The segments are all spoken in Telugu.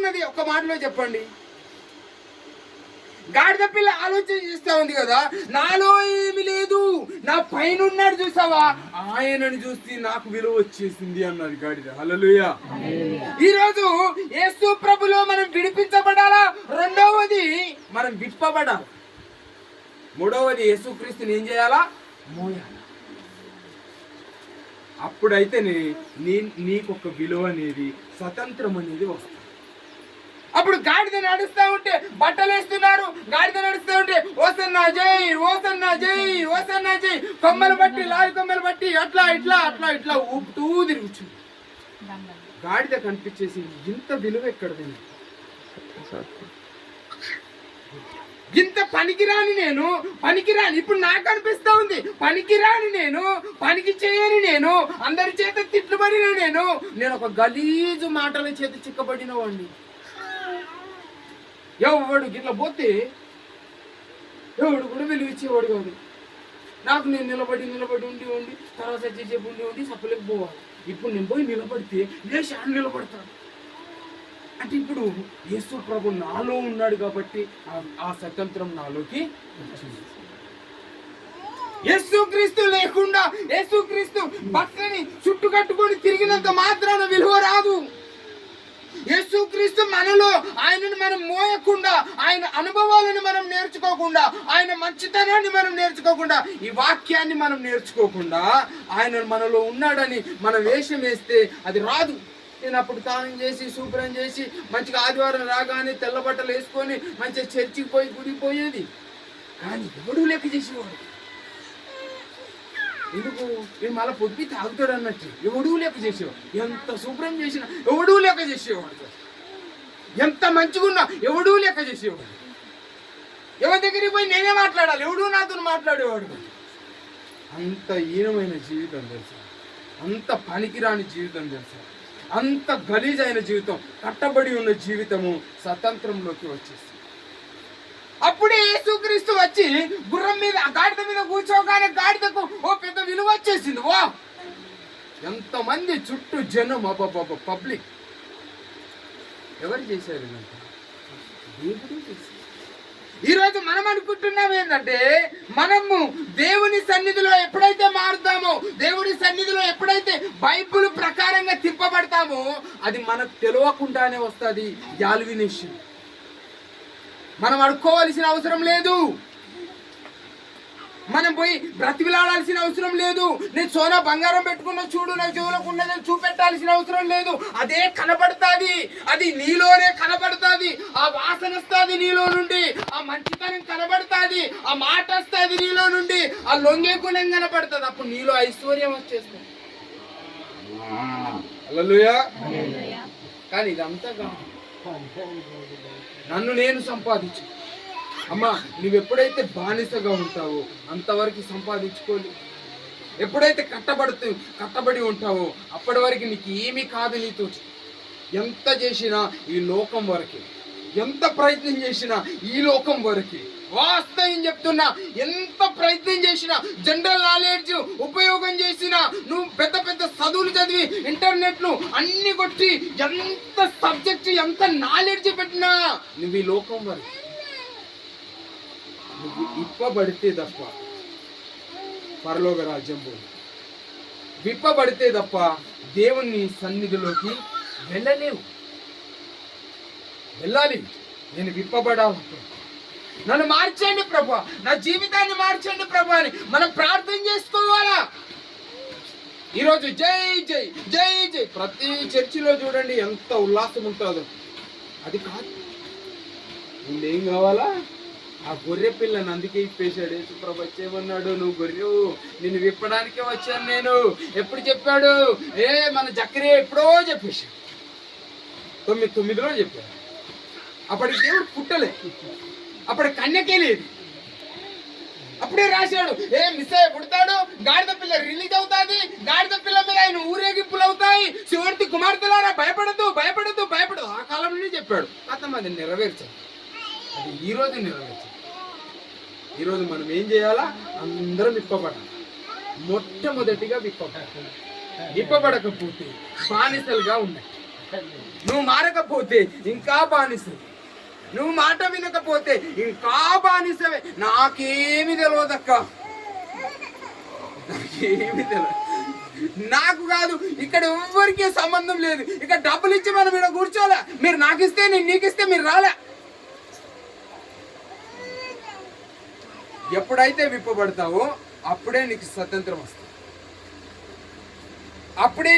ఉన్నది? ఒక మాటలో చెప్పండి. గాడిద పిల్ల ఆలోచన చేస్తా ఉంది కదా, నాలో ఏమి లేదు, నా పైన ఉన్నాడు చూసావా, ఆయనను చూసి నాకు విలువ వచ్చేసింది అన్నది గాడిద. హల్లెలూయా. ఈరోజు యేసు ప్రభులో మనం విడిపించబడాలా, రెండవది మనం విప్పబడాలి, మూడవది యేసుక్రీస్తుని ఏం చేయాలా, మోయాలి. అప్పుడైతే నీకొక విలువ అనేది, స్వతంత్రం అనేది వస్తుంది. అప్పుడు గాడిద నడుస్తూ ఉంటే బట్టలు వేస్తున్నారు, గాడిద నడుస్తూ ఉంటే ఓసన్నా జై, ఓసన్నా జై, ఓసన్నా జై, కొమ్మలు బట్టి, లారి కొమ్మలు బట్టి అట్లా ఇట్లా అట్లా ఇట్లా ఊపుతూ తిరుగుచు. గాడిద కనిపించేసి ఇంత విలువ ఎక్కడది, ఇంత పనికిరాని నేను, పనికిరాని, ఇప్పుడు నాకు అనిపిస్తా ఉంది పనికిరాని నేను, పనికి చేయని నేను, అందరి చేత తిట్టుబడిన నేను ఒక గలీజు మాటల చేత చిక్కబడిన వాడిని. ఎవడు గిట్లా పోతే ఎవడు కూడా విలువిచ్చేవాడు కాదు. నాకు నేను నిలబడి ఉండి తర్వాత చేసేపు ఉండి సప్పలేక పోవాలి. ఇప్పుడు నేను పోయి నిలబడితే లేచాను, నిలబడతాను అంటే ఇప్పుడు యేసు ప్రభు నాలో ఉన్నాడు కాబట్టి ఆ స్వతంత్రం నాలోకి వచ్చింది. యేసుక్రీస్తు లేకుండా, యేసుక్రీస్తు భక్తిని చుట్టుకట్టుకొని తిరిగినంత మాత్రాన విలువ రాదు. యేసుక్రీస్తు మనలో, ఆయనను మనం మోయకుండా, ఆయన అనుభవాలను మనం నేర్చుకోకుండా, ఆయన మంచితనాన్ని మనం నేర్చుకోకుండా, ఈ వాక్యాన్ని మనం నేర్చుకోకుండా, ఆయన మనలో ఉన్నాడని మనం వేషం వేస్తే అది రాదు. నేను అప్పుడు తానం చేసి శుభ్రం చేసి మంచిగా ఆదివారం రాగానే తెల్ల బట్టలు వేసుకొని మంచిగా చర్చికి పోయి గుడిపోయేది, కానీ ఎవడూ లెక్క చేసేవాడు. ఎందుకు? నేను మళ్ళీ పొద్దు తాగుతాడు అన్నట్టు ఎవడూ లెక్క చేసేవాడు. ఎంత శుభ్రం చేసినా ఎవడూ లెక్క చేసేవాడు, ఎంత మంచిగా ఉన్నా ఎవడూ లెక్క చేసేవాడు. ఎవరి దగ్గరికి పోయి నేనే మాట్లాడాలి, ఎవడూ నాతో మాట్లాడేవాడు. అంత హీనమైన జీవితం తెలుసా, అంత పనికిరాని జీవితం తెలుసా, అంత గలీజైన జీవితం, కట్టబడి ఉన్న జీవితము స్వతంత్రంలోకి వచ్చేసి అప్పుడే యేసుక్రీస్తు వచ్చి గుర్రం మీద, గాడిద మీద కూర్చోగానే గాడిదకు ఓ పెద్ద విలువ వచ్చేసింది. వా, ఎంతమంది చుట్టూ జనం, పబ్లిక్. ఎవరు చేశారు? దేవుడు చేశారు. ఈరోజు మనం అనుకుంటున్నాం ఏంటంటే, మనము దేవుని సన్నిధిలో ఎప్పుడైతే మారుతామో, దేవుని సన్నిధిలో ఎప్పుడైతే బైబిల్ ప్రకారంగా తిప్పబడతామో, అది మనకు తెలియకుండానే వస్తుంది యాల్వినేషన్. మనం అడుక్కోవాల్సిన అవసరం లేదు, మనం పోయి బ్రతికిలాడాల్సిన అవసరం లేదు. నేను సోనా బంగారం పెట్టుకున్న చూడు, నా చెవులకు ఉన్నదని చూపెట్టాల్సిన అవసరం లేదు. అదే కనబడుతుంది, అది నీలోనే కనబడుతుంది. ఆ వాసన వస్తుంది నీలో నుండి, ఆ మంచితనం కనబడుతుంది, ఆ మాట వస్తుంది నీలో నుండి, ఆ లొంగే గుణం కనబడుతుంది. అప్పుడు నీలో ఐశ్వర్యం వచ్చేస్తుంది. హల్లెలూయా. కానీ ఇదంతా నన్ను నేను సంపాదించు. అమ్మా, నువ్వెప్పుడైతే బానిసగా ఉంటావో అంతవరకు సంపాదించుకోలేదు. ఎప్పుడైతే కట్టబడి ఉంటావో అప్పటి వరకు నీకు ఏమీ కాదు. నీతో ఎంత చేసినా ఈ లోకం వరకే, ఎంత ప్రయత్నం చేసినా ఈ లోకం వరకే. వాస్తవం చెప్తున్నా, ఎంత ప్రయత్నం చేసినా, జనరల్ నాలెడ్జ్ ఉపయోగం చేసినా, నువ్వు పెద్ద పెద్ద చదువులు చదివి ఇంటర్నెట్లు అన్ని కొట్టి ఎంత సబ్జెక్ట్, ఎంత నాలెడ్జ్ పెట్టినా నువ్వు ఈ లోకం వరకు. నువ్వు ఇప్పబడితే తప్ప పరలోక రాజ్యం పోదు. విప్పబడితే తప్ప దేవుని సన్నిధిలోకి వెళ్ళలేవు. వెళ్ళాలి. నేను విప్పబడాలి. నన్ను మార్చండి ప్రభా, నా జీవితాన్ని మార్చండి ప్రభా అని మనం ప్రార్థన చేసుకోవాలా. ఈరోజు జై జై జై జై ప్రతి చర్చిలో చూడండి ఎంత ఉల్లాసం ఉంటుందో. అది కాదు. ఏం కావాలా? ఆ గొర్రె పిల్లని అందుకే ఇప్పేశాడు యేసుప్రభు. వచ్చేమన్నాడు, నువ్వు గొర్రెవు, నిన్ను విప్పడానికే వచ్చాను నేను. ఎప్పుడు చెప్పాడు? మన జక్కరే ఎప్పుడో చెప్పేశాడు, 9:9లో చెప్పాడు. అప్పటికి దేవుడు పుట్టలే, అప్పుడు కన్యకే లేదు. అప్పుడే రాశాడు, మిస్సయ్య పుడతాడు, గాడిద పిల్ల రిలీజ్ అవుతాది, గాడిద పిల్ల మీద ఆయన ఊరేగింపులు అవుతాయి, శివుడి కుమార్తెలారా భయపడద్దు భయపడద్దు భయపడదు. ఆ కాలంలోనే చెప్పాడు. అది నెరవేర్చాడు. అది ఈరోజు నెరవేర్చాడు. ఈరోజు మనం ఏం చేయాలా? అందరం విప్పబడాలి. మొట్టమొదటిగా విప్పబడకపోతే బానిసలుగా ఉన్నాయి. నువ్వు మారకపోతే ఇంకా బానిసవి. నువ్వు మాట వినకపోతే ఇంకా బానిసవే. నాకేమి తెలియదక్క, నాకేమి తెలియదు. నాకు కాదు, ఇక్కడ ఎవ్వరికీ సంబంధం లేదు. ఇక్కడ డబ్బులు ఇచ్చి మనం ఇక్కడ కూర్చోలే. మీరు నాకు ఇస్తే నేను నీకు ఇస్తే మీరు రాలే. ఎప్పుడైతే విప్పబడతావో అప్పుడే నీకు స్వతంత్రం వస్తుంది. అప్పుడే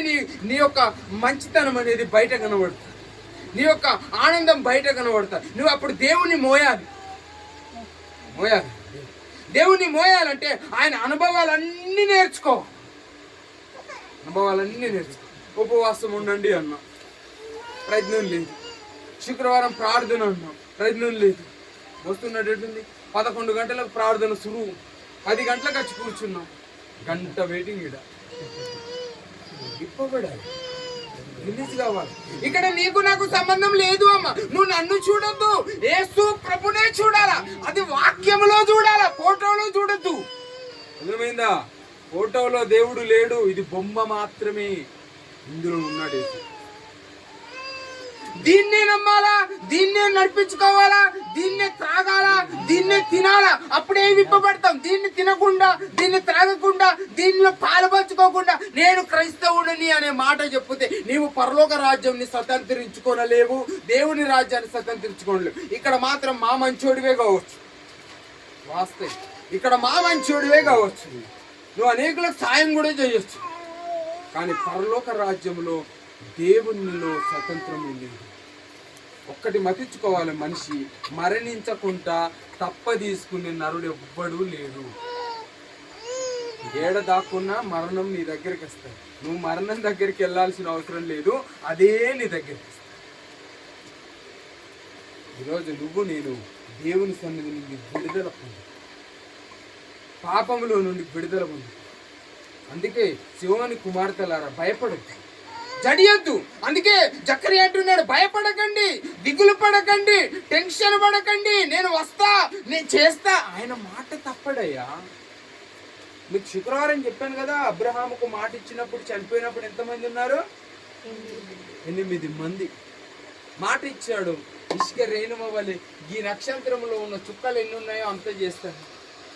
నీ యొక్క మంచితనం అనేది బయట కనబడుతుంది. నీ యొక్క ఆనందం బయట కనబడుతుంది. నువ్వు అప్పుడు దేవుణ్ణి మోయాలి. దేవుణ్ణి మోయాలంటే ఆయన అనుభవాలన్నీ నేర్చుకో. ఉపవాసం ఉండండి అన్నాం, ప్రయత్నం లేదు. శుక్రవారం ప్రార్థన అన్నాం, ప్రయత్నం లేదు. వస్తున్నట్టుంది 11 గంటలకు ప్రార్థన సురువు, 10 గంటలకు వచ్చి కూర్చున్నాం, గంట వెయిటింగ్. ఇక్కడ ఇప్పబడాలి, రిలీజ్ కావాలి. ఇక్కడ నీకు నాకు సంబంధం లేదు అమ్మ. నువ్వు నన్ను చూడొద్దు, యేసు ప్రభునే చూడాలా. అది వాక్యంలో చూడాలా, ఫోటోలో చూడొద్దు. అర్థమైందా? ఫోటోలో దేవుడు లేడు, ఇది బొమ్మ మాత్రమే. ఇందులో ఉన్నాడు యేసు. దీన్నే నమ్మాలా, దీన్నే నడిపించుకోవాలా, దీన్నే త్రాగాలా, దీన్నే తినాలా. అప్పుడే విప్పబడతాం. దీన్ని తినకుండా, దీన్ని త్రాగకుండా, దీనిలో పాలుపంచుకోకుండా నేను క్రైస్తవుడిని అనే మాట చెప్తే నీవు పరలోక రాజ్యాన్ని స్వతంత్రించుకోనలేవు, దేవుని రాజ్యాన్ని స్వతంత్రించుకోనలేవు. ఇక్కడ మాత్రం మా మంచోడివే కావచ్చు, వాస్తవం. ఇక్కడ మా మంచోడివే కావచ్చు, నువ్వు అనేకులకు సాయం కూడా చేయొచ్చు. కానీ పరలోక రాజ్యంలో దేవునిలో స్వతంత్రం ఉంది. ఒక్కటి మతించుకోవాలి, మనిషి మరణించకుండా తప్ప తీసుకునే నరుడు ఎవ్వడూ లేడు. ఏడ దాక్కున్నా మరణం నీ దగ్గరికి వస్తాయి. నువ్వు మరణం దగ్గరికి వెళ్ళాల్సిన అవసరం లేదు, అదే నీ దగ్గరికి వస్తాయి. ఈరోజు నేను దేవుని సన్నిధి నుండి విడుదల పొందు, పాపములో నుండి విడుదల పొందు. అందుకే శివోని కుమార్తెలారా భయపడద్దు, జడియొద్దు. అందుకే జకరియా అంటున్నాడు, భయపడకండి, దిగులు పడకండి, టెన్షన్ పడకండి, నేను వస్తా, నేను చేస్తా. ఆయన మాట తప్పడయ్యా. మీకు శుక్రవారం చెప్పాను కదా, అబ్రహాముకు మాట ఇచ్చినప్పుడు చనిపోయినప్పుడు ఎంతమంది ఉన్నారు? 8 మంది. మాట ఇచ్చాడు, ఇసుక రేణుమ వలె ఈ నక్షత్రంలో ఉన్న చుక్కలు ఎన్ని ఉన్నాయో అంత చేస్తాను.